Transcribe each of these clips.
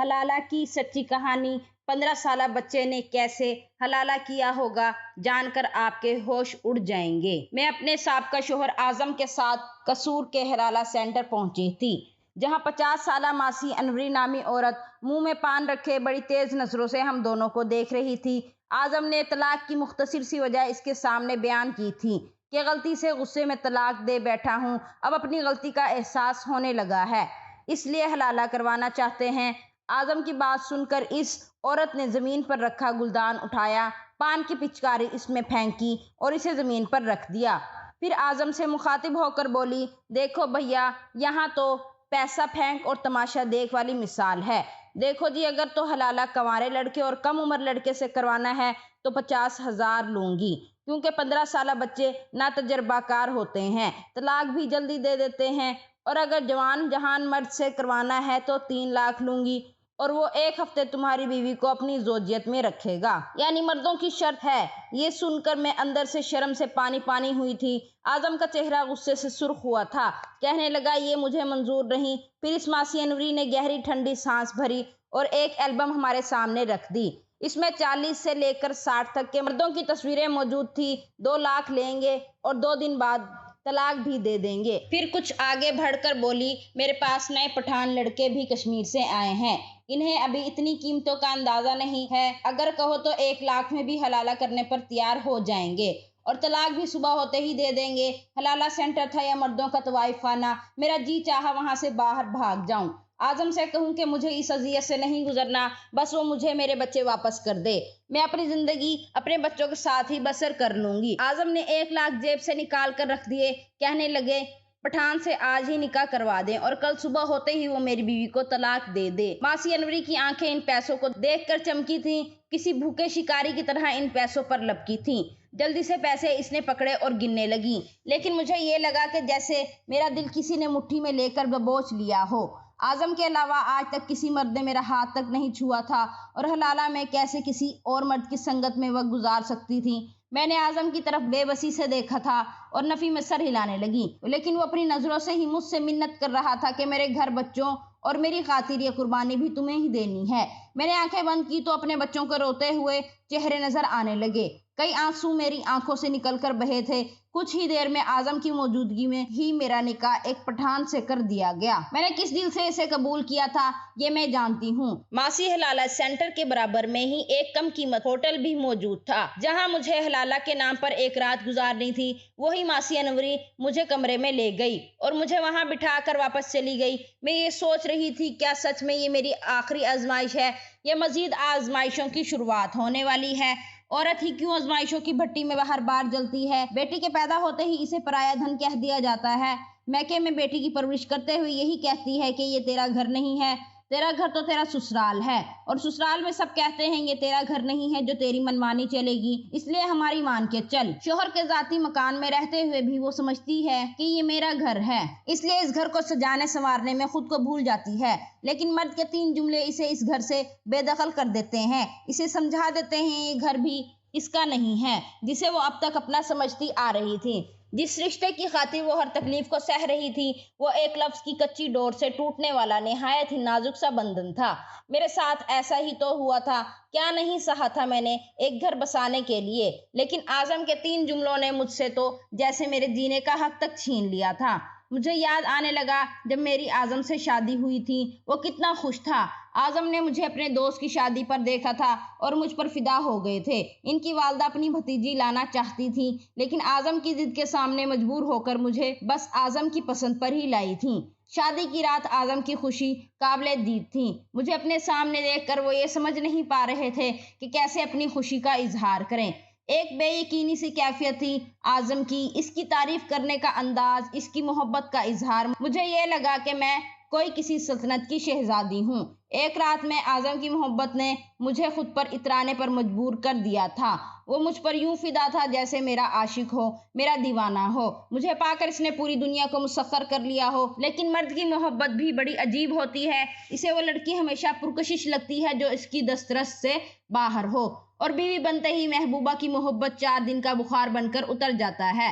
حلالہ کی سچی کہانی 15 سالہ بچے نے کیسے حلالہ کیا ہوگا جان کر آپ کے ہوش اڑ جائیں گے۔ میں اپنے سابقہ شوہر اعظم کے ساتھ قصور کے حلالہ سینٹر پہنچی تھی، جہاں 50 سالہ ماسی انوری نامی عورت منہ میں پان رکھے بڑی تیز نظروں سے ہم دونوں کو دیکھ رہی تھی۔ اعظم نے طلاق کی مختصر سی وجہ اس کے سامنے بیان کی تھی کہ غلطی سے غصے میں طلاق دے بیٹھا ہوں، اب اپنی غلطی کا احساس ہونے لگا ہے، اس لیے حلالہ کروانا چاہتے ہیں۔ اعظم کی بات سن کر اس عورت نے زمین پر رکھا گلدان اٹھایا، پان کی پچکاری اس میں پھینکی اور اسے زمین پر رکھ دیا۔ پھر اعظم سے مخاطب ہو کر بولی، دیکھو بھیا، یہاں تو پیسہ پھینک اور تماشا دیکھ والی مثال ہے۔ دیکھو جی، اگر تو حلالہ کنوارے لڑکے اور کم عمر لڑکے سے کروانا ہے تو 50,000 لوں گی، کیونکہ 15 سالہ بچے ناتجربہ کار ہوتے ہیں، طلاق بھی جلدی دے دیتے ہیں، اور اگر جوان جہان مرد سے کروانا ہے تو 3 لاکھ لوں گی، اور وہ 1 ہفتے تمہاری بیوی کو اپنی زوجیت میں رکھے گا، یعنی مردوں کی شرط ہے۔ یہ سن کر میں اندر سے شرم سے پانی پانی ہوئی تھی۔ اعظم کا چہرہ غصے سے سرخ ہوا تھا، کہنے لگا، یہ مجھے منظور نہیں۔ پھر اس ماسی انوری نے گہری ٹھنڈی سانس بھری اور ایک البم ہمارے سامنے رکھ دی۔ اس میں 40 سے لے کر 60 تک کے مردوں کی تصویریں موجود تھی۔ 2 لاکھ لیں گے اور 2 دن بعد طلاق بھی دے دیں گے۔ پھر کچھ آگے بڑھ کر بولی، میرے پاس نئے پٹھان لڑکے بھی کشمیر سے آئے ہیں، انہیں ابھی اتنی قیمتوں کا اندازہ نہیں ہے، اگر کہو تو 1 لاکھ میں بھی حلالہ کرنے پر تیار ہو جائیں گے، اور طلاق بھی صبح ہوتے ہی دے دیں گے۔ حلالہ سینٹر تھا یا مردوں کا طوائف خانہ؟ میرا جی چاہا وہاں سے باہر بھاگ جاؤں، اعظم سے کہوں کہ مجھے اس اذیت سے نہیں گزرنا، بس وہ مجھے میرے بچے واپس کر دے، میں اپنی زندگی اپنے بچوں کے ساتھ ہی بسر کر لوں گی۔ اعظم نے 1 لاکھ جیب سے نکال کر رکھ دیے، کہنے لگے، پٹھان سے آج ہی نکاح کروا دیں اور کل صبح ہوتے ہی وہ میری بیوی کو طلاق دے دے۔ ماسی انوری کی آنکھیں ان پیسوں کو دیکھ کر چمکی تھیں، کسی بھوکے شکاری کی طرح ان پیسوں پر لپکی تھیں۔ جلدی سے پیسے اس نے پکڑے اور گننے لگیں، لیکن مجھے یہ لگا کہ جیسے میرا دل کسی نے مٹھی میں لے کر دبوچ لیا ہو۔ اعظم کے علاوہ آج تک کسی مرد نے میرا ہاتھ تک نہیں چھوا تھا، اور حلالہ میں کیسے کسی اور مرد کی سنگت میں وقت گزار سکتی تھی؟ میں نے اعظم کی طرف بے بسی سے دیکھا تھا اور نفی میں سر ہلانے لگی، لیکن وہ اپنی نظروں سے ہی مجھ سے منت کر رہا تھا کہ میرے گھر، بچوں اور میری خاطر یہ قربانی بھی تمہیں ہی دینی ہے۔ میں نے آنکھیں بند کی تو اپنے بچوں کو روتے ہوئے چہرے نظر آنے لگے، کئی آنسو میری آنکھوں سے نکل کر بہے تھے۔ کچھ ہی دیر میں اعظم کی موجودگی میں ہی میرا نکاح ایک پٹھان سے کر دیا گیا۔ میں نے کس دل سے اسے قبول کیا تھا یہ میں جانتی ہوں۔ ماسی حلالہ سینٹر کے برابر میں ہی ایک کم قیمت ہوٹل بھی موجود تھا، جہاں مجھے حلالہ کے نام پر ایک رات گزارنی تھی۔ وہی ماسی انوری مجھے کمرے میں لے گئی اور مجھے وہاں بٹھا کر واپس چلی گئی۔ میں یہ سوچ رہی تھی، کیا سچ میں یہ میری آخری آزمائش ہے یا مزید آزمائشوں کی شروعات ہونے والی ہے؟ عورت ہی کیوں آزمائشوں کی بھٹی میں ہر بار جلتی ہے؟ بیٹی کے پیدا ہوتے ہی اسے پرایا دھن کہہ دیا جاتا ہے۔ میکے میں بیٹی کی پرورش کرتے ہوئے یہی کہتی ہے کہ یہ تیرا گھر نہیں ہے، تیرا گھر تو تیرا سسرال ہے، اور سسرال میں سب کہتے ہیں یہ تیرا گھر نہیں ہے جو تیری منمانی چلے گی، اس لیے ہماری مان کے چل۔ شوہر کے ذاتی مکان میں رہتے ہوئے بھی وہ سمجھتی ہے کہ یہ میرا گھر ہے، اس لیے اس گھر کو سجانے سنوارنے میں خود کو بھول جاتی ہے، لیکن مرد کے 3 جملے اسے اس گھر سے بے دخل کر دیتے ہیں، اسے سمجھا دیتے ہیں یہ گھر بھی اس کا نہیں ہے جسے وہ اب تک اپنا سمجھتی آ رہی تھی۔ جس رشتے کی خاطر وہ ہر تکلیف کو سہ رہی تھی، وہ ایک لفظ کی کچی ڈور سے ٹوٹنے والا نہایت ہی نازک سا بندھن تھا۔ میرے ساتھ ایسا ہی تو ہوا تھا، کیا نہیں سہا تھا میں نے ایک گھر بسانے کے لیے، لیکن اعظم کے 3 جملوں نے مجھ سے تو جیسے میرے جینے کا حق تک چھین لیا تھا۔ مجھے یاد آنے لگا جب میری اعظم سے شادی ہوئی تھی وہ کتنا خوش تھا۔ اعظم نے مجھے اپنے دوست کی شادی پر دیکھا تھا اور مجھ پر فدا ہو گئے تھے۔ ان کی والدہ اپنی بھتیجی لانا چاہتی تھی، لیکن اعظم کی ضد کے سامنے مجبور ہو کر مجھے بس اعظم کی پسند پر ہی لائی تھیں۔ شادی کی رات اعظم کی خوشی قابل دید تھی۔ مجھے اپنے سامنے دیکھ کر وہ یہ سمجھ نہیں پا رہے تھے کہ کیسے اپنی خوشی کا اظہار کریں۔ ایک بے یقینی سی کیفیت تھی اعظم کی، اس کی تعریف کرنے کا انداز، اس کی محبت کا اظہار، مجھے یہ لگا کہ میں کوئی کسی سلطنت کی شہزادی ہوں۔ ایک رات میں اعظم کی محبت نے مجھے خود پر اترانے پر مجبور کر دیا تھا۔ وہ مجھ پر یوں فدا تھا جیسے میرا عاشق ہو، میرا دیوانہ ہو، مجھے پا کر اس نے پوری دنیا کو مسخر کر لیا ہو۔ لیکن مرد کی محبت بھی بڑی عجیب ہوتی ہے، اسے وہ لڑکی ہمیشہ پرکشش لگتی ہے جو اس کی دسترس سے باہر ہو، اور بیوی بنتے ہی محبوبہ کی محبت 4 دن کا بخار بن کر اتر جاتا ہے۔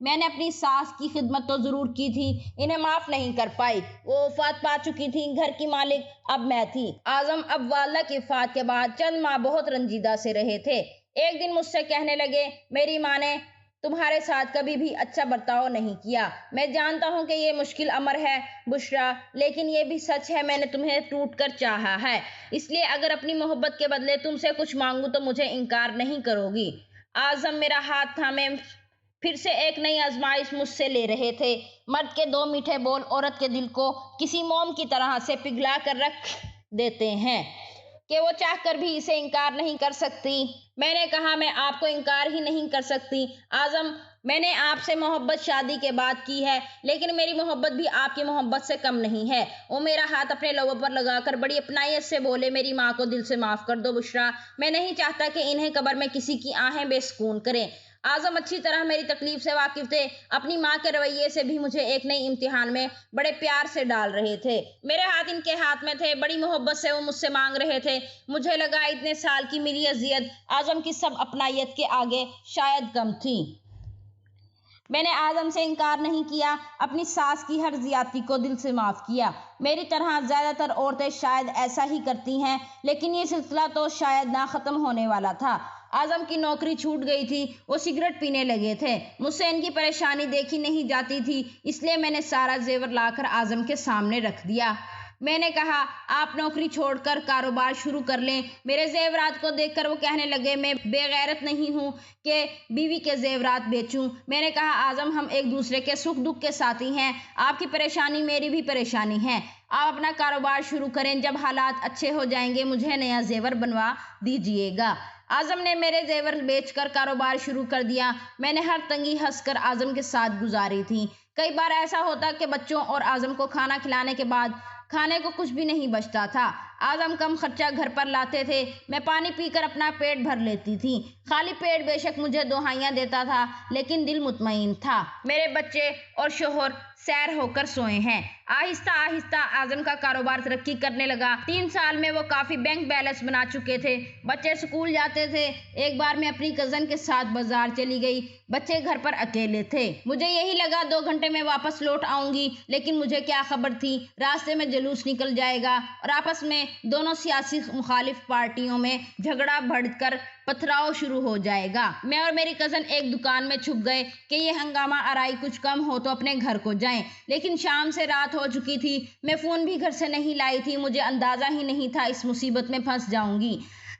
میں نے اپنی ساس کی خدمت تو ضرور کی تھی، انہیں معاف نہیں کر پائی۔ وہ وفات پا چکی تھی، گھر کی مالک اب میں تھی۔ اعظم اب والدہ کی وفات کے بعد چند ماہ بہت رنجیدہ سے رہے تھے۔ ایک دن مجھ سے کہنے لگے، میری ماں نے تمہارے ساتھ کبھی بھی اچھا برتاؤ نہیں کیا۔ میں جانتا ہوں کہ یہ مشکل امر ہے بشریٰ، لیکن یہ بھی سچ ہے، میں نے تمہیں ٹوٹ کر چاہا ہے، اس لیے اگر اپنی محبت کے بدلے تم سے کچھ مانگوں تو مجھے انکار نہیں کرو گی۔ اعظم میرا ہاتھ تھامے پھر سے ایک نئی آزمائش مجھ سے لے رہے تھے۔ مرد کے دو میٹھے بول عورت کے دل کو کسی موم کی طرح سے پگھلا کر رکھ دیتے ہیں کہ وہ چاہ کر بھی اسے انکار نہیں کر سکتی۔ میں نے کہا، میں آپ کو انکار ہی نہیں کر سکتی اعظم، میں نے آپ سے محبت شادی کے بعد کی ہے، لیکن میری محبت بھی آپ کی محبت سے کم نہیں ہے۔ وہ میرا ہاتھ اپنے لبوں پر لگا کر بڑی اپنائیت سے بولے، میری ماں کو دل سے معاف کر دو بشریٰ، میں نہیں چاہتا کہ انہیں قبر میں کسی کی آہیں بے سکون کریں۔ اعظم اچھی طرح میری تکلیف سے واقف تھے، اپنی ماں کے رویے سے بھی مجھے ایک نئی امتحان میں بڑے پیار سے ڈال رہے تھے۔ میرے ہاتھ ان کے ہاتھ میں تھے، بڑی محبت سے وہ مجھ سے مانگ رہے تھے۔ مجھے لگا اتنے سال کی میری اذیت اعظم کی سب اپنائیت کے آگے شاید کم تھی۔ میں نے اعظم سے انکار نہیں کیا، اپنی ساس کی ہر زیادتی کو دل سے معاف کیا۔ میری طرح زیادہ تر عورتیں شاید ایسا ہی کرتی ہیں، لیکن یہ سلسلہ تو شاید نہ ختم ہونے والا تھا۔ اعظم کی نوکری چھوٹ گئی تھی، وہ سگریٹ پینے لگے تھے۔ مجھ سے ان کی پریشانی دیکھی نہیں جاتی تھی، اس لیے میں نے سارا زیور لا کر اعظم کے سامنے رکھ دیا۔ میں نے کہا، آپ نوکری چھوڑ کر کاروبار شروع کر لیں۔ میرے زیورات کو دیکھ کر وہ کہنے لگے، میں بے غیرت نہیں ہوں کہ بیوی کے زیورات بیچوں۔ میں نے کہا، اعظم ہم ایک دوسرے کے سکھ دکھ کے ساتھی ہیں، آپ کی پریشانی میری بھی پریشانی ہے، آپ اپنا کاروبار شروع کریں، جب حالات اچھے ہو جائیں گے مجھے نیا زیور بنوا دیجیے گا۔ اعظم نے میرے زیور بیچ کر کاروبار شروع کر دیا۔ میں نے ہر تنگی ہنس کر اعظم کے ساتھ گزاری تھی۔ کئی بار ایسا ہوتا کہ بچوں اور اعظم کو کھانا کھلانے کے بعد کھانے کو کچھ بھی نہیں بچتا تھا۔ اعظم کم خرچہ گھر پر لاتے تھے، میں پانی پی کر اپنا پیٹ بھر لیتی تھی۔ خالی پیٹ بے شک مجھے دہائیاں دیتا تھا، لیکن دل مطمئن تھا۔ میرے بچے اور شوہر سیر ہو کر سوئے ہیں۔ آہستہ آہستہ اعظم کا کاروبار ترقی کرنے لگا۔ 3 سال میں وہ کافی بینک بیلنس بنا چکے تھے، بچے اسکول جاتے تھے۔ ایک بار میں اپنی کزن کے ساتھ بازار چلی گئی، بچے گھر پر اکیلے تھے۔ مجھے یہی لگا 2 گھنٹے میں واپس لوٹ آؤں گی، لیکن مجھے کیا خبر تھی راستے میں جلوس نکل جائے گا اور آپس میں دونوں سیاسی مخالف پارٹیوں میں جھگڑا بڑھ کر پتھراؤ شروع ہو جائے گا۔ میں اور میری کزن ایک دکان میں چھپ گئے کہ یہ ہنگامہ آرائی کچھ کم ہو تو اپنے گھر کو جائیں، لیکن شام سے رات ہو چکی تھی۔ میں فون بھی گھر سے نہیں لائی تھی، مجھے اندازہ ہی نہیں تھا اس مصیبت میں پھنس جاؤں گی۔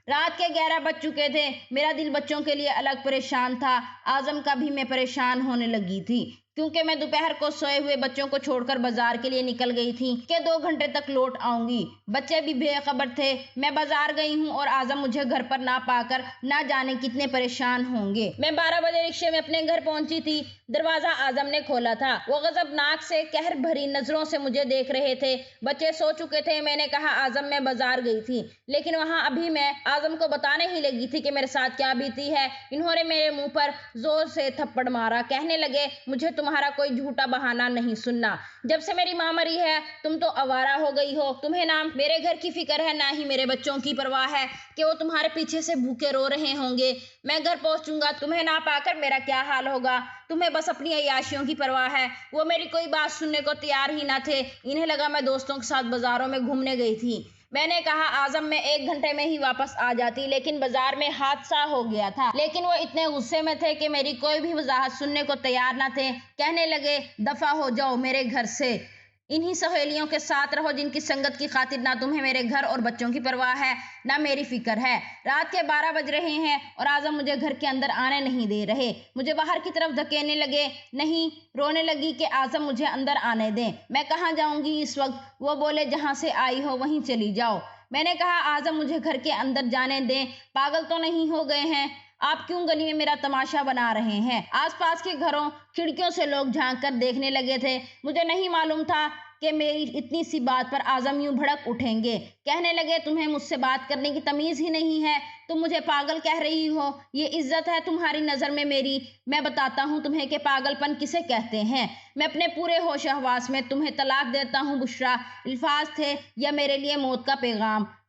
رات کے 11 بج چکے تھے، میرا دل بچوں کے لیے الگ پریشان تھا، اعظم کا بھی میں پریشان ہونے لگی تھی، کیونکہ میں دوپہر کو سوئے ہوئے بچوں کو چھوڑ کر بازار کے لیے نکل گئی تھی کہ 2 گھنٹے تک لوٹ آؤں گی۔ بچے بھی بے خبر تھے میں بازار گئی ہوں اور اعظم مجھے گھر پر نہ پا کر نہ جانے کتنے پریشان ہوں گے۔ میں 12 بجے رکشے میں اپنے گھر پہنچی تھی، دروازہ اعظم نے کھولا تھا۔ وہ غضبناک سے قہر بھری نظروں سے مجھے دیکھ رہے تھے۔ بچے سو چکے تھے۔ میں نے کہا، اعظم میں بازار گئی تھی، لیکن وہاں ابھی میں اعظم کو بتانے ہی لگی تھی کہ میرے ساتھ کیا بیتی ہے۔ انہوں نے میرے منہ پر زور سے تھپڑ مارا، کہنے لگے، مجھے تمہارا کوئی جھوٹا بہانہ نہیں سننا، جب سے میری ماں مری ہے تم تو آوارہ ہو گئی ہو، تمہیں نہ میرے گھر کی فکر ہے نہ ہی میرے بچوں کی پرواہ ہے کہ وہ تمہارے پیچھے سے بھوکے رو رہے ہوں گے۔ میں گھر پہنچوں گا، تمہیں نہ پا کر میرا کیا حال ہوگا، تمہیں بس اپنی عیاشیوں کی پرواہ ہے۔ وہ میری کوئی بات سننے کو تیار ہی نہ تھے، انہیں لگا میں دوستوں کے ساتھ بازاروں میں گھومنے گئی تھی۔ میں نے کہا، اعظم میں 1 گھنٹے میں ہی واپس آ جاتی، لیکن بازار میں حادثہ ہو گیا تھا۔ لیکن وہ اتنے غصے میں تھے کہ میری کوئی بھی وضاحت سننے کو تیار نہ تھے، کہنے لگے، دفع ہو جاؤ میرے گھر سے، انہی سہیلیوں کے ساتھ رہو جن کی سنگت کی خاطر نہ تمہیں میرے گھر اور بچوں کی پرواہ ہے نہ میری فکر ہے۔ رات کے 12 بج رہے ہیں اور اعظم مجھے گھر کے اندر آنے نہیں دے رہے، مجھے باہر کی طرف دھکیلنے لگے۔ نہیں، رونے لگی کہ اعظم مجھے اندر آنے دیں، میں کہاں جاؤں گی اس وقت؟ وہ بولے، جہاں سے آئی ہو وہیں چلی جاؤ۔ میں نے کہا، اعظم مجھے گھر کے اندر جانے دیں، پاگل تو نہیں ہو گئے ہیں آپ؟ کیوں گلی میں میرا تماشا بنا رہے ہیں؟ آس پاس کے گھروں کھڑکیوں سے لوگ جھانک کر دیکھنے لگے تھے۔ مجھے نہیں معلوم تھا کہ میری اتنی سی بات پر اعظم یوں بھڑک اٹھیں گے، کہنے لگے، تمہیں مجھ سے بات کرنے کی تمیز ہی نہیں ہے، تم مجھے پاگل کہہ رہی ہو، یہ عزت ہے تمہاری نظر میں میری؟ میں بتاتا ہوں تمہیں کہ پاگل پن کسے کہتے ہیں۔ میں اپنے پورے ہوش و حواس میں تمہیں طلاق دیتا ہوں بشریٰ۔ الفاظ تھے یا میرے لیے موت کا پیغام؟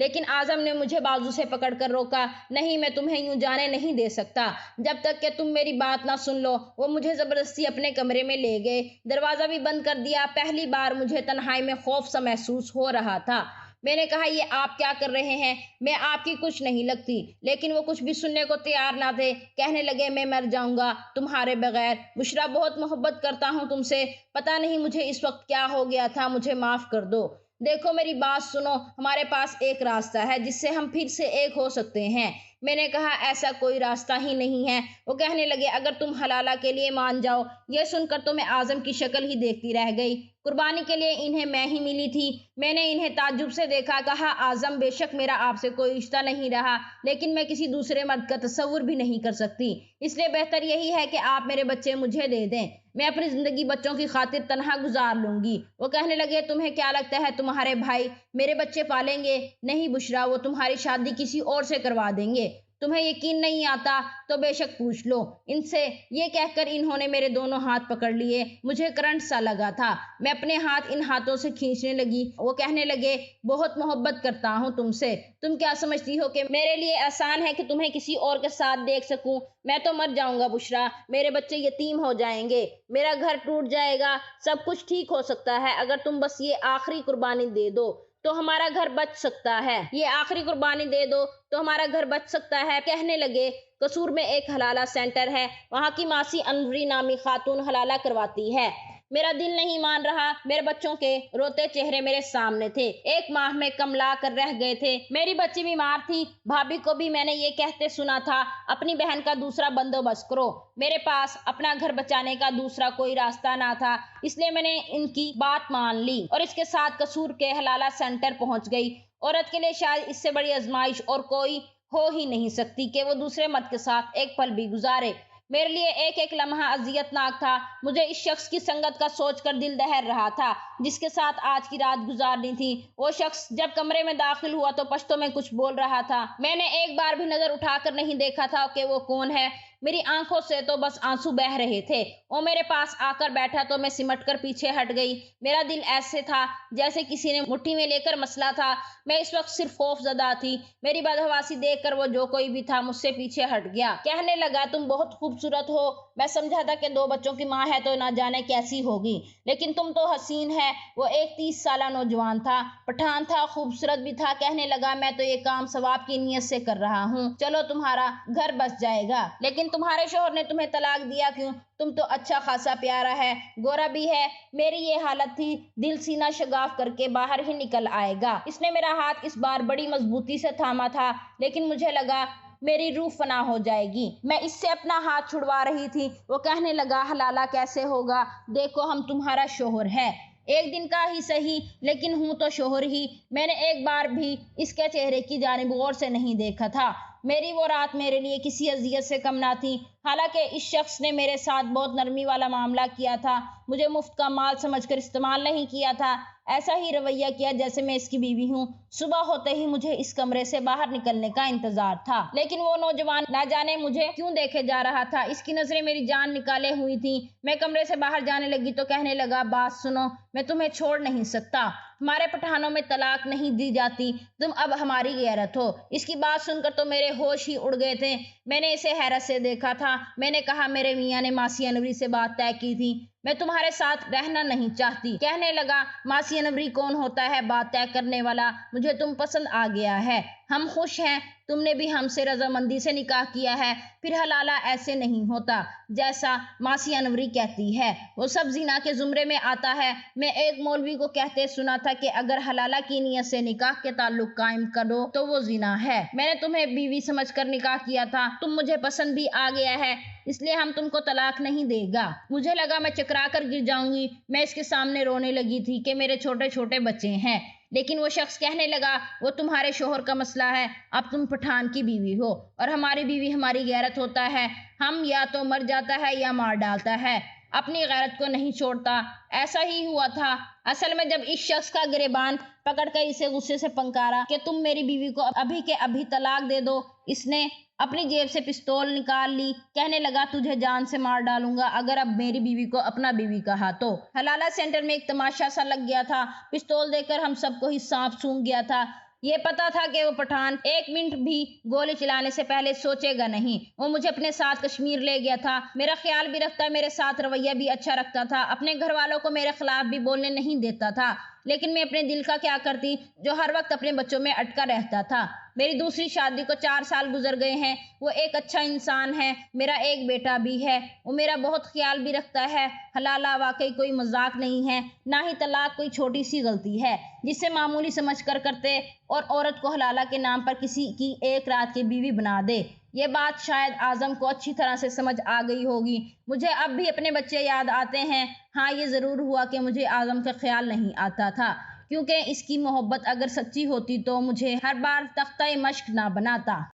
لیکن اعظم نے مجھے بازو سے پکڑ کر روکا۔ نہیں، میں تمہیں یوں جانے نہیں دے سکتا جب تک کہ تم میری بات نہ سن لو۔ وہ مجھے زبردستی اپنے کمرے میں لے گئے، دروازہ بھی بند کر دیا۔ پہلی بار مجھے تنہائی میں خوف سا محسوس ہو رہا تھا۔ میں نے کہا، یہ آپ کیا کر رہے ہیں؟ میں آپ کی کچھ نہیں لگتی۔ لیکن وہ کچھ بھی سننے کو تیار نہ تھے۔ کہنے لگے، میں مر جاؤں گا تمہارے بغیر۔ بشریٰ، بہت محبت کرتا ہوں تم سے۔ پتہ نہیں مجھے اس وقت کیا ہو گیا تھا، مجھے معاف کر دو۔ دیکھو میری بات سنو، ہمارے پاس ایک راستہ ہے جس سے ہم پھر سے ایک ہو سکتے ہیں۔ میں نے کہا، ایسا کوئی راستہ ہی نہیں ہے۔ وہ کہنے لگے، اگر تم حلالہ کے لیے مان جاؤ۔ یہ سن کر تو میں اعظم کی شکل ہی دیکھتی رہ گئی۔ قربانی کے لیے انہیں میں ہی ملی تھی۔ میں نے انہیں تعجب سے دیکھا۔ کہا، اعظم، بے شک میرا آپ سے کوئی رشتہ نہیں رہا، لیکن میں کسی دوسرے مرد کا تصور بھی نہیں کر سکتی۔ اس لیے بہتر یہی ہے کہ آپ میرے بچے مجھے دے دیں۔ میں اپنی زندگی بچوں کی خاطر تنہا گزار لوں گی۔ وہ کہنے لگے، تمہیں کیا لگتا ہے تمہارے بھائی میرے بچے پالیں گے؟ نہیں بشریٰ، وہ تمہاری شادی کسی اور سے کروا دیں گے۔ تمہیں یقین نہیں آتا تو بے شک پوچھ لو ان سے۔ یہ کہہ کر انہوں نے میرے دونوں ہاتھ پکڑ لیے۔ مجھے کرنٹ سا لگا تھا۔ میں اپنے ہاتھ ان ہاتھوں سے کھینچنے لگی۔ وہ کہنے لگے، بہت محبت کرتا ہوں تم سے۔ تم کیا سمجھتی ہو کہ میرے لیے آسان ہے کہ تمہیں کسی اور کے ساتھ دیکھ سکوں؟ میں تو مر جاؤں گا بشریٰ، میرے بچے یتیم ہو جائیں گے، میرا گھر ٹوٹ جائے گا، سب کچھ ٹھیک ہو سکتا ہے اگر تم بس یہ آخری قربانی دے دو تو ہمارا گھر بچ سکتا ہے۔ یہ آخری قربانی دے دو تو ہمارا گھر بچ سکتا ہے۔ کہنے لگے، قصور میں ایک حلالہ سینٹر ہے، وہاں کی ماسی انوری نامی خاتون حلالہ کرواتی ہے۔ میرا دل نہیں مان رہا۔ میرے بچوں کے روتے چہرے میرے سامنے تھے، ایک ماہ میں کملا کر رہ گئے تھے۔ میری بچی بیمار تھی۔ بھابھی کو بھی میں نے یہ کہتے سنا تھا، اپنی بہن کا دوسرا بندوبست کرو۔ میرے پاس اپنا گھر بچانے کا دوسرا کوئی راستہ نہ تھا، اس لیے میں نے ان کی بات مان لی اور اس کے ساتھ قصور کے حلالہ سینٹر پہنچ گئی۔ عورت کے لیے شاید اس سے بڑی آزمائش اور کوئی ہو ہی نہیں سکتی کہ وہ دوسرے مرد کے ساتھ ایک پل بھی گزارے۔ میرے لیے ایک ایک لمحہ اذیت ناک تھا۔ مجھے اس شخص کی سنگت کا سوچ کر دل دہل رہا تھا جس کے ساتھ آج کی رات گزارنی تھی۔ وہ شخص جب کمرے میں داخل ہوا تو پشتو میں کچھ بول رہا تھا۔ میں نے ایک بار بھی نظر اٹھا کر نہیں دیکھا تھا کہ وہ کون ہے۔ میری آنکھوں سے تو بس آنسو بہہ رہے تھے۔ وہ میرے پاس آ کر بیٹھا تو میں سمٹ کر پیچھے ہٹ گئی۔ میرا دل ایسے تھا جیسے کسی نے مٹھی میں لے کر مسلا تھا۔ میں اس وقت صرف خوف زدہ تھی۔ میری بدحواسی دیکھ کر وہ جو کوئی بھی تھا مجھ سے پیچھے ہٹ گیا۔ کہنے لگا، تم بہت خوبصورت ہو۔ میں سمجھا تھا کہ 2 بچوں کی ماں ہے تو نہ جانے کیسی ہوگی، لیکن تم تو حسین ہے۔ وہ ایک 30 سالہ نوجوان تھا، پٹھان تھا، خوبصورت بھی تھا۔ کہنے لگا، میں تو یہ کام ثواب کی نیت سے کر رہا ہوں، چلو تمہارا گھر بس جائے گا۔ لیکن تمہارے شوہر نے تمہیں طلاق دیا کیوں؟ تم تو اچھا خاصا پیارا ہے، گورا بھی ہے۔ میری یہ حالت تھی، دل سینہ شگاف کر کے باہر ہی نکل آئے گا۔ اس نے میرا ہاتھ اس بار بڑی مضبوطی سے تھاما تھا، لیکن مجھے لگا میری روح فنا ہو جائے گی۔ میں اس سے اپنا ہاتھ چھڑوا رہی تھی۔ وہ کہنے لگا، حلالہ کیسے ہوگا؟ دیکھو، ہم تمہارا شوہر ہے، ایک دن کا ہی صحیح، لیکن ہوں تو شوہر ہی۔ میں نے ایک بار بھی اس کے چہرے کی جانب غور سے نہیں دیکھا تھا۔ میری وہ رات میرے لیے کسی اذیت سے کم نہ تھی۔ حالانکہ اس شخص نے میرے ساتھ بہت نرمی والا معاملہ کیا تھا، مجھے مفت کا مال سمجھ کر استعمال نہیں کیا تھا، ایسا ہی رویہ کیا جیسے میں اس کی بیوی ہوں۔ صبح ہوتے ہی مجھے اس کمرے سے باہر نکلنے کا انتظار تھا، لیکن وہ نوجوان نہ جانے مجھے کیوں دیکھے جا رہا تھا، اس کی نظریں میری جان نکالے ہوئی تھیں۔ میں کمرے سے باہر جانے لگی تو کہنے لگا، بات سنو، میں تمہیں چھوڑ نہیں سکتا، ہمارے پٹھانوں میں طلاق نہیں دی جاتی، تم اب ہماری غیرت ہو۔ اس کی بات سن کر تو میرے ہوش ہی اڑ گئے تھے۔ میں نے اسے حیرت سے دیکھا تھا۔ میں نے کہا، میرے میاں نے ماسی انوری سے بات طے کی تھی، میں تمہارے ساتھ رہنا نہیں چاہتی۔ کہنے لگا، ماسی انوری کون ہوتا ہے بات طے کرنے والا؟ مجھے تم پسند آ گیا ہے، ہم خوش ہیں، تم نے بھی ہم سے رضامندی سے نکاح کیا ہے، پھر حلالہ ایسے نہیں ہوتا جیسا ماسی انوری کہتی ہے، وہ سب زنا کے زمرے میں آتا ہے۔ میں ایک مولوی کو کہتے سنا تھا کہ اگر حلالہ کی نیت سے نکاح کے تعلق قائم کرو تو وہ زنا ہے۔ میں نے تمہیں بیوی سمجھ کر نکاح کیا تھا، تم مجھے پسند بھی آ گیا ہے، اس لیے ہم تم کو طلاق نہیں دے گا۔ مجھے لگا میں چکرا کر گر جاؤں گی۔ میں اس کے سامنے رونے لگی تھی کہ میرے چھوٹے چھوٹے بچے ہیں، لیکن وہ شخص کہنے لگا، وہ تمہارے شوہر کا مسئلہ ہے، اب تم پٹھان کی بیوی ہو اور ہماری بیوی ہماری غیرت ہوتا ہے، ہم یا تو مر جاتا ہے یا مار ڈالتا ہے، اپنی غیرت کو نہیں چھوڑتا۔ ایسا ہی ہوا تھا۔ اصل میں جب اس شخص کا گریبان پکڑ کر اسے غصے سے پنکارا کہ تم میری بیوی کو ابھی کے ابھی طلاق دے دو، اس نے اپنی جیب سے پستول نکال لی۔ کہنے لگا، تجھے جان سے مار ڈالوں گا اگر اب میری بیوی کو اپنا بیوی کہا تو۔ حلالہ سینٹر میں ایک تماشا سا لگ گیا تھا، پستول دے کر ہم سب کو ہی سانپ سونگھ گیا تھا۔ یہ پتا تھا کہ وہ پٹھان ایک منٹ بھی گولی چلانے سے پہلے سوچے گا نہیں۔ وہ مجھے اپنے ساتھ کشمیر لے گیا تھا، میرا خیال بھی رکھتا، میرے ساتھ رویہ بھی اچھا رکھتا تھا، اپنے گھر والوں کو میرے خلاف بھی بولنے نہیں دیتا تھا، لیکن میں اپنے دل کا کیا کرتی جو ہر وقت اپنے بچوں میں اٹکا رہتا تھا۔ میری دوسری شادی کو 4 سال گزر گئے ہیں، وہ ایک اچھا انسان ہے، میرا ایک بیٹا بھی ہے، وہ میرا بہت خیال بھی رکھتا ہے۔ حلالہ واقعی کوئی مذاق نہیں ہے، نہ ہی طلاق کوئی چھوٹی سی غلطی ہے جسے معمولی سمجھ کر کرتے اور عورت کو حلالہ کے نام پر کسی کی ایک رات کی بیوی بنا دے۔ یہ بات شاید اعظم کو اچھی طرح سے سمجھ آ گئی ہوگی۔ مجھے اب بھی اپنے بچے یاد آتے ہیں۔ ہاں، یہ ضرور ہوا کہ مجھے اعظم کا خیال نہیں آتا تھا، کیونکہ اس کی محبت اگر سچی ہوتی تو مجھے ہر بار تختہ مشق نہ بناتا۔